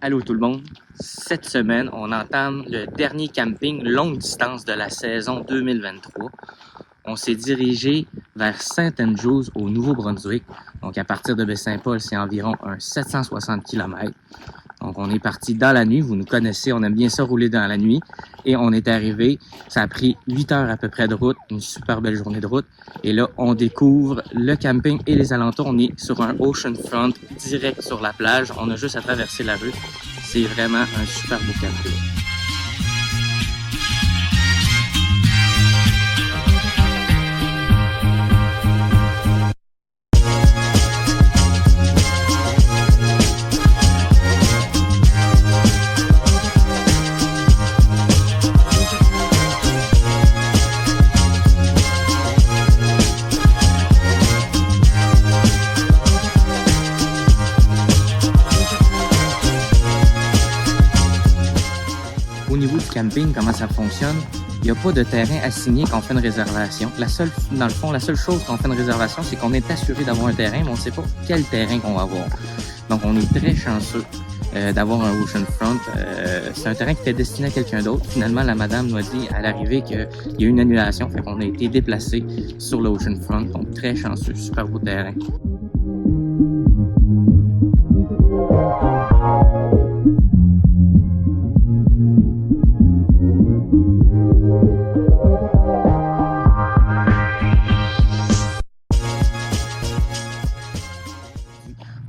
Allô tout le monde. Cette semaine, on entame le dernier camping longue distance de la saison 2023. On s'est dirigé vers St. Andrews au Nouveau-Brunswick. Donc à partir de Baie-Saint-Paul, c'est environ un 760 km. Donc on est parti dans la nuit. Vous nous connaissez, on aime bien ça rouler dans la nuit. Et on est arrivé, ça a pris 8 heures à peu près de route, une super belle journée de route. Et là, on découvre le camping et les alentours. On est sur un oceanfront direct sur la plage. On a juste à traverser la rue. C'est vraiment un super beau camping. Au niveau du camping, comment ça fonctionne? Il n'y a pas de terrain assigné quand on fait une réservation. Dans le fond, la seule chose quand on fait une réservation, c'est qu'on est assuré d'avoir un terrain, mais on ne sait pas quel terrain qu'on va avoir. Donc, on est très chanceux d'avoir un oceanfront. C'est un terrain qui était destiné à quelqu'un d'autre. Finalement, la madame nous a dit à l'arrivée qu'il y a eu une annulation, fait qu'on a été déplacé sur l'oceanfront. Donc, très chanceux, super beau terrain.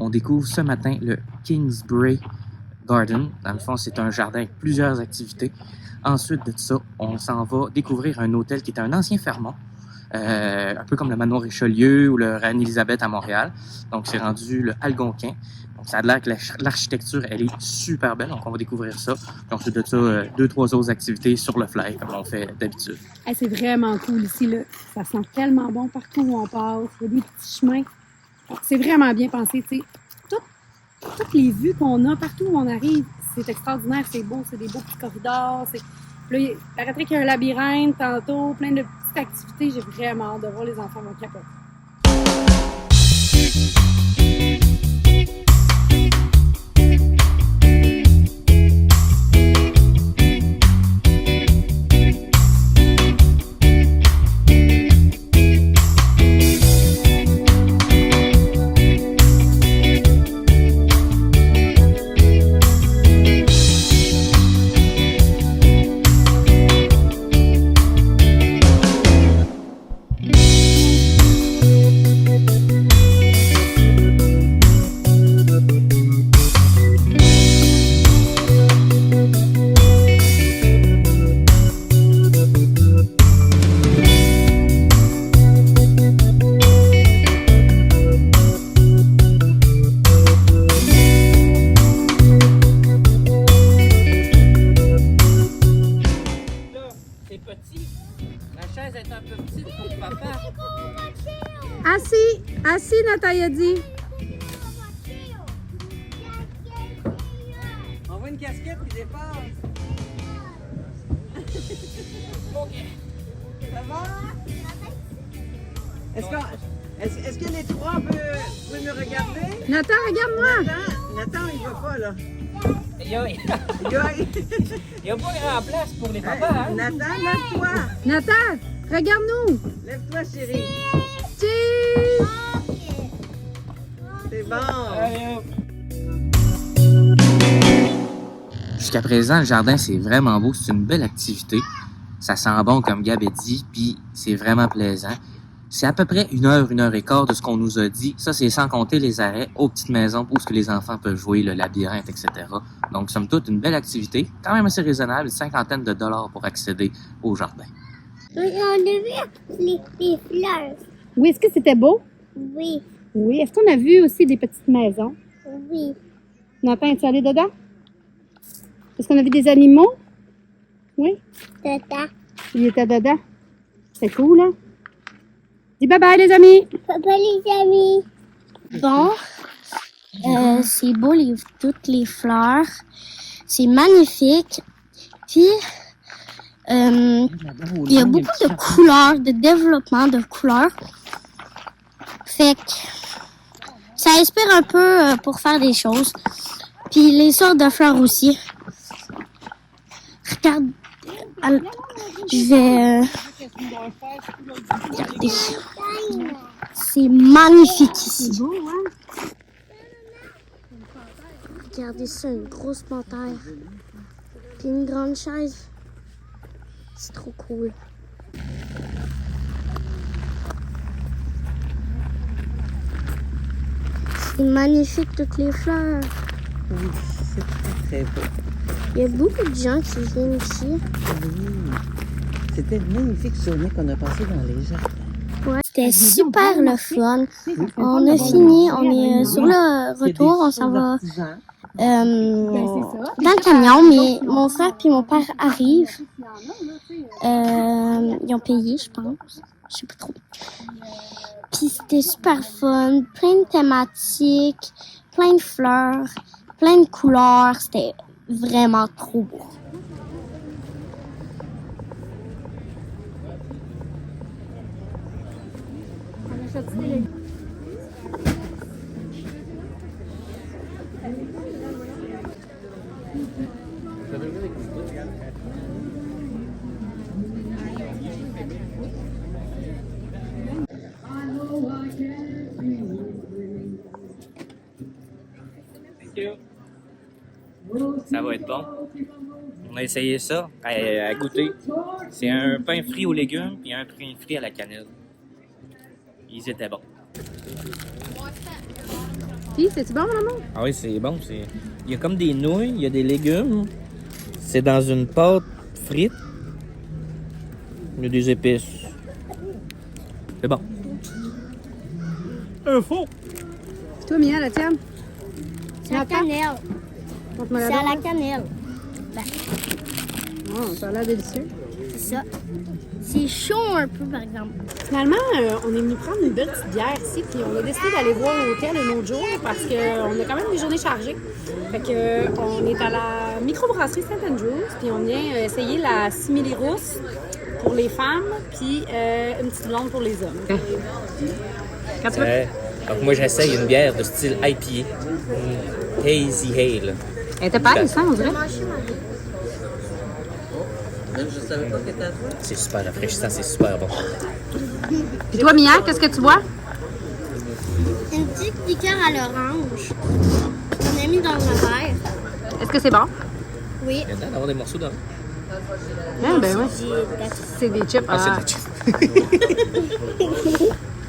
On découvre ce matin le Kingsbrae Garden. Dans le fond, c'est un jardin avec plusieurs activités. Ensuite de ça, on s'en va découvrir un hôtel qui est un ancien Fermont, un peu comme le Manoir Richelieu ou le Reine-Élisabeth à Montréal. Donc, c'est rendu le Algonquin. Donc, ça a l'air que l'architecture, elle est super belle. Donc, on va découvrer ça. Puis ensuite de ça, 2-3 autres activités sur le fly, comme on fait d'habitude. Hey, c'est vraiment cool ici, là. Ça sent tellement bon partout où on passe. Il y a des petits chemins. C'est vraiment bien pensé, tu sais. Toutes les vues qu'on a partout où on arrive, c'est extraordinaire, c'est beau, c'est des beaux petits corridors. Là, il paraîtrait qu'il y a un labyrinthe tantôt, plein de petites activités. J'ai vraiment hâte de voir les enfants vont capoter. Assis, Nathalie a dit. On voit une casquette qui dépasse. OK. Ça va? Est-ce que les trois peuvent me regarder? Nathan, regarde-moi. Nathan, il va pas, là. Il n'y a pas grand place pour les papas, hein? Nathan, lève-toi. Nathan, regarde-nous. Lève-toi, chérie. Cheese. C'est bon. Allez, hop. Jusqu'à présent, le jardin, c'est vraiment beau. C'est une belle activité. Ça sent bon, comme Gab a dit, puis c'est vraiment plaisant. C'est à peu près 1 heure et quart de ce qu'on nous a dit. Ça, c'est sans compter les arrêts aux petites maisons où les enfants peuvent jouer, le labyrinthe, etc. Donc, somme toute, une belle activité, quand même assez raisonnable, une cinquantaine de dollars pour accéder au jardin. On a vu les fleurs. Oui, est-ce que c'était beau? Oui, Oui. Est-ce qu'on a vu aussi des petites maisons? oui. Nathan, es-tu allé dedans? Est-ce qu'on a vu des animaux? Oui. Tata. Il était dedans. C'est cool, hein? Dis bye-bye, les amis! Papa, les amis. Bon, c'est beau, toutes les fleurs. C'est magnifique. Puis, il y a beaucoup de couleurs, de développement de couleurs. Fait que ça inspire un peu pour faire des choses. Puis les sortes de fleurs aussi. Regarde. Je vais... Regardez. C'est magnifique ici. Regardez ça, une grosse panthère. Puis une grande chaise. C'est trop cool. C'est magnifique, toutes les fleurs. Oui, c'est très, très beau. Il y a beaucoup de gens qui viennent ici. Oui. C'était une magnifique journée qu'on a passée dans les jardins. Ouais. C'était super le fun. On a fini, on est sur le retour, on s'en va dans le camion, mais mon frère et mon père arrivent. Ils ont payé, je pense. Je sais pas trop. Puis c'était super fun, plein de thématiques, plein de fleurs, plein de couleurs. C'était vraiment trop beau. Ça va être bon. On a essayé ça à goûter. C'est un pain frit aux légumes et un pain frit à la cannelle. Ils étaient bons. Puis, c'est-tu bon, maman? Ah oui, c'est bon. Il y a comme des nouilles, il y a des légumes. C'est dans une pâte frite. Il y a des épices. C'est bon. Un faux! Toi, Mia, la tienne? C'est la cannelle. Montre-moi C'est la à la donc. cannelle. Oh, ça a l'air délicieux. C'est ça. C'est chaud un peu, par exemple. Finalement, on est venu prendre une belle petite bière ici, puis on a décidé d'aller voir l'hôtel un autre jour parce qu'on a quand même des journées chargées. Fait que, on est à la microbrasserie St. Andrews, puis on vient essayer la simili-rousse pour les femmes, puis une petite blonde pour les hommes. Quand tu veux. Donc moi j'essaye une bière de style IPA. Hazy Ale. Elle était pas ça, on dirait. Je savais pas que t'étais à toi. C'est super rafraîchissant, c'est super bon. Puis toi, Mia, qu'est-ce que tu bois? Une petite liqueur à l'orange. On a mis dans un verre. Est-ce que c'est bon? Oui. Il y a d'avoir des morceaux d'orange. Ah, ben oui. C'est des chips. Ah, c'est Ah, de la chip.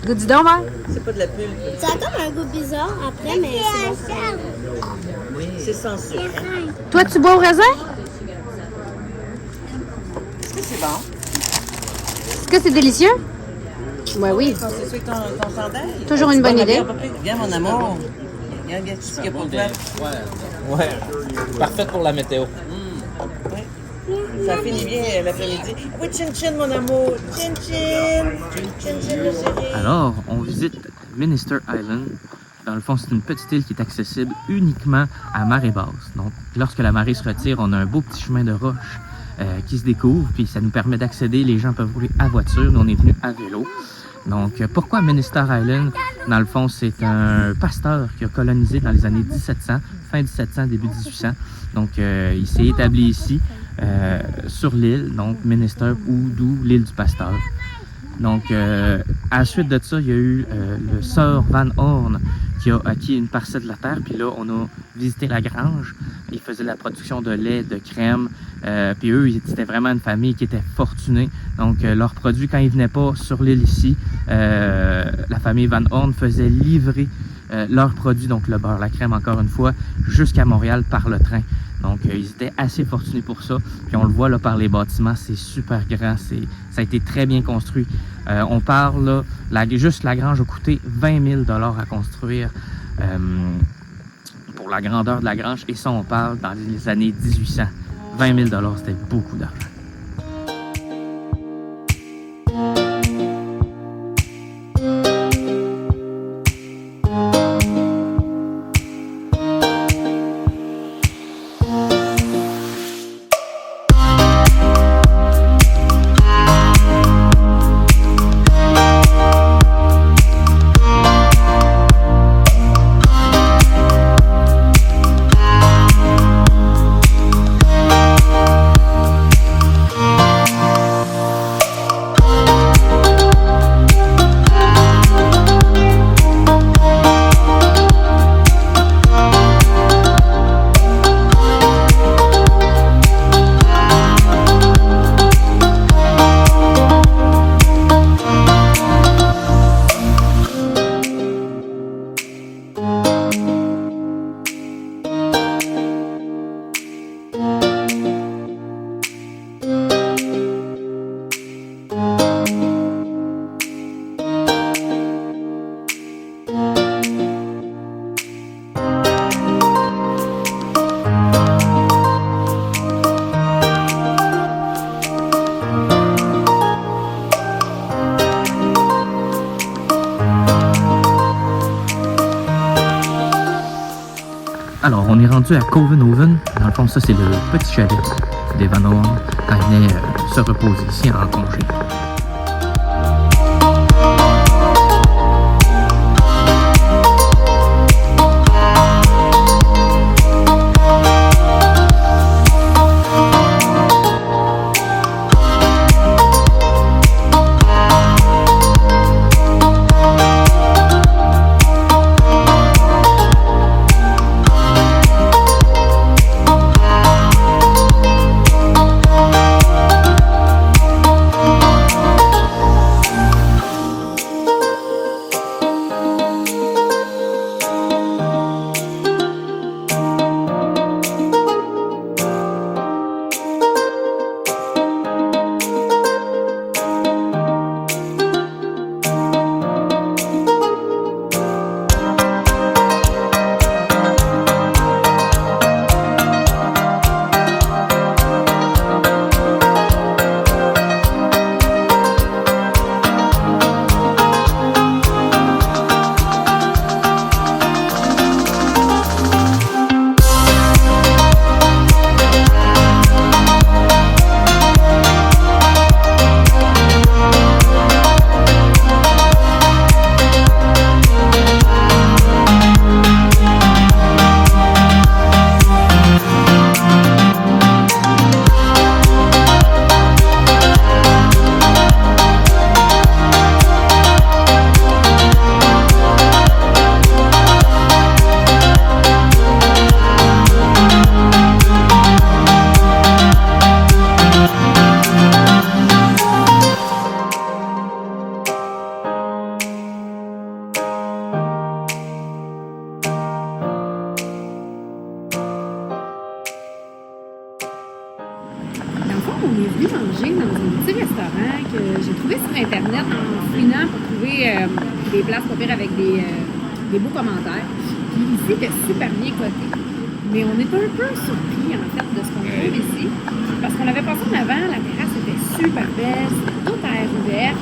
Goûte du donc, Val? C'est pas de la pulpe. Ça a comme un goût bizarre après, mais c'est bon. C'est sans sucre. Toi, tu bois au raisin? Est-ce que c'est bon? Est-ce que c'est délicieux? Ouais, oui. Quand c'est sur ton chandail? Toujours une bonne Bon, idée. Viens, mon amour. Viens, qu'est-ce qu'il y a pour toi? Ouais. Parfaite pour la météo. Ça finit bien l'après-midi. Oui, chin-chin, mon amour. Chin-chin. Chin-chin, le chéri. Alors, on visite Minister Island. Dans le fond, c'est une petite île qui est accessible uniquement à marée basse. Donc, lorsque la marée se retire, on a un beau petit chemin de roche qui se découvre, puis ça nous permet d'accéder. Les gens peuvent rouler à voiture, nous on est venus à vélo. Donc, pourquoi Minister Island? Dans le fond, c'est un pasteur qui a colonisé dans les années 1700, fin 1700, début 1800. Donc, il s'est établi ici, sur l'île, donc Minister, ou d'où l'île du pasteur. Donc, à la suite de ça, il y a eu le Sir Van Horn qui a acquis une parcelle de la terre. Puis là, on a visité la grange. Ils faisaient la production de lait, de crème. Puis eux, c'était vraiment une famille qui était fortunée. Donc, leurs produits, quand ils venaient pas sur l'île ici, la famille Van Horn faisait livrer leurs produits, donc le beurre, la crème, encore une fois, jusqu'à Montréal par le train. Donc, ils étaient assez fortunés pour ça. Puis on le voit là par les bâtiments, c'est super grand. Ça a été très bien construit. On parle, là, juste la grange a coûté 20 000 $ à construire pour la grandeur de la grange. Et ça, on parle dans les années 1800. 20 000 $, c'était beaucoup d'argent. est rendu à Covenhoven. Dans le fond, ça, c'est le petit chalet des Van Horn quand ils venaient se reposer ici en congé. On est venu manger dans un petit restaurant que j'ai trouvé sur Internet en fouinant pour trouver des places pas pires avec des beaux commentaires. Puis ici, c'était super bien coté. Mais on est un peu surpris, en fait, de ce qu'on trouve ici. Parce qu'on avait passé en avant, la terrasse était super belle, c'était tout à air ouvert.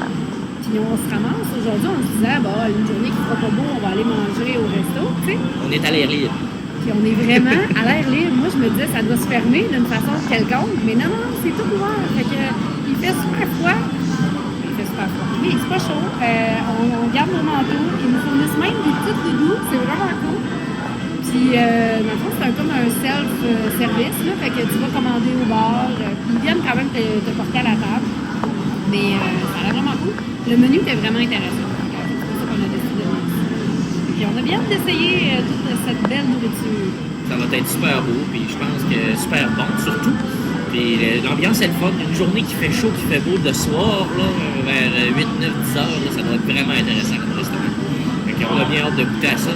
Puis on se ramasse aujourd'hui en se disant, bah, une journée qui fera pas beau, on va aller manger au resto, tu sais. On est à l'air libre. Puis on est vraiment à l'air libre. Moi, je me disais, ça doit se fermer d'une façon quelconque. Mais non, non, c'est tout ouvert. Fait que, il fait super froid. Il fait super froid. Mais c'est pas chaud. On garde nos manteaux. Ils nous fournissent même des petites doudous. C'est vraiment cool. Puis, dans le fond, c'est comme un self-service. Là. Fait que tu vas commander au bar. Puis ils viennent quand même te porter à la table. Mais ça a l'air vraiment cool. Le menu était vraiment intéressant. C'est pour ça qu'on a décidé de manger. Puis on a bien d'essayer toute cette belle nourriture. Ça va être super beau, puis je pense que super bon surtout. Puis l'ambiance est le fun. Une journée qui fait chaud, qui fait beau de soir, là, vers 8, 9, 10 heures, là, ça doit être vraiment intéressant comme restaurant. Fait qu'on a bien hâte de goûter à ça.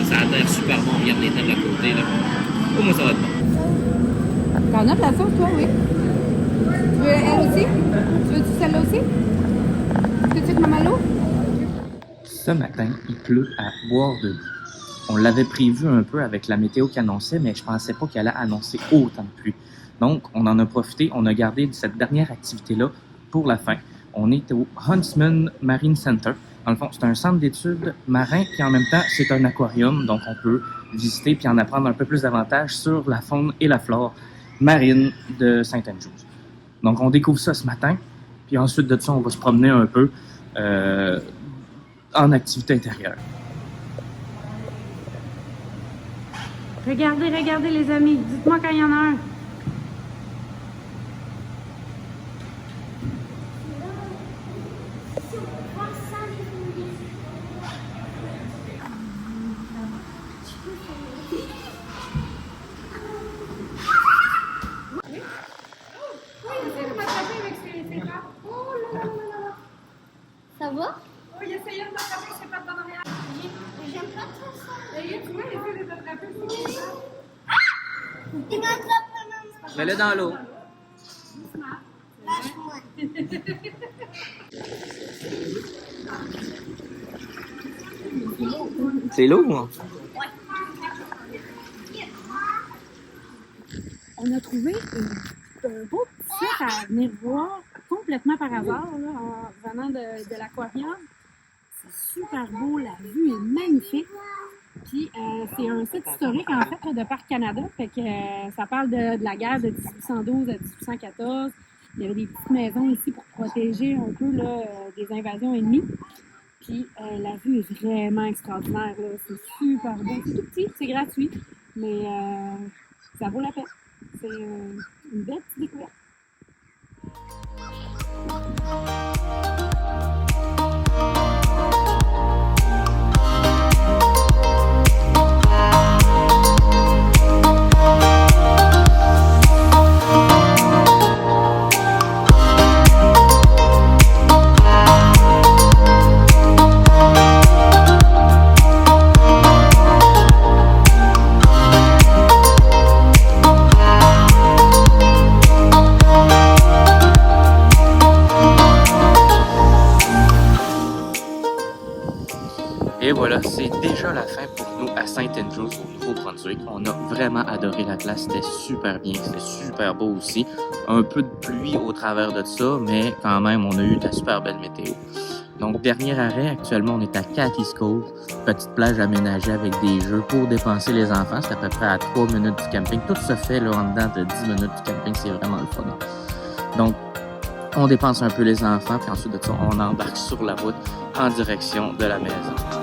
Ça a l'air super bon. Regarde les tables à côté. Là. Pour moi, ça va être bon. T'en as de la sauce, toi, oui? Tu veux elle aussi? Tu veux-tu celle-là aussi? Tout de suite, maman l'eau? Ce matin, il pleut à boire debout. On l'avait prévu un peu avec la météo qui annonçait, mais je pensais pas qu'elle allait annoncer autant de pluie. Donc, on en a profité, on a gardé cette dernière activité-là pour la fin. On est au Huntsman Marine Center. Dans le fond, c'est un centre d'études marin, puis en même temps, c'est un aquarium, donc on peut visiter puis en apprendre un peu plus davantage sur la faune et la flore marine de St. Andrews. Donc, on découvre ça ce matin, puis ensuite de ça, on va se promener un peu en activité intérieure. Regardez, regardez les amis. Dites-moi quand il y en a un. Ça va? Oui, essayez de m'attraper ses pattes en arrière. J'aime pas trop ça. Essayez, tu vois, essayez de t'attraper. Il m'attrape, maman. Mets-le dans l'eau. Lâche-moi. C'est lourd. On a trouvé un beau petit site à venir voir complètement par hasard là, en venant de l'aquarium. C'est super beau, la vue est magnifique. Puis c'est un site historique, en fait, là, de Parc Canada. Fait que ça parle de la guerre de 1812 à 1814. Il y avait des petites maisons ici pour protéger un peu là, des invasions ennemies. Puis la vue est vraiment extraordinaire. Là. C'est super beau. C'est tout petit, c'est gratuit, mais ça vaut la peine. C'est une belle petite découverte. Et voilà, c'est déjà la fin pour nous à St. Andrews au Nouveau-Brunswick. On a vraiment adoré la place, c'était super bien, c'était super beau aussi. Un peu de pluie au travers de ça, mais quand même, on a eu de la super belle météo. Donc, dernier arrêt, actuellement, on est à Cathy's Cove, petite plage aménagée avec des jeux pour dépenser les enfants. C'est à peu près à 3 minutes du camping. Tout se fait là, en dedans de 10 minutes du camping, c'est vraiment le fun. Donc, on dépense un peu les enfants, puis ensuite de ça, on embarque sur la route en direction de la maison.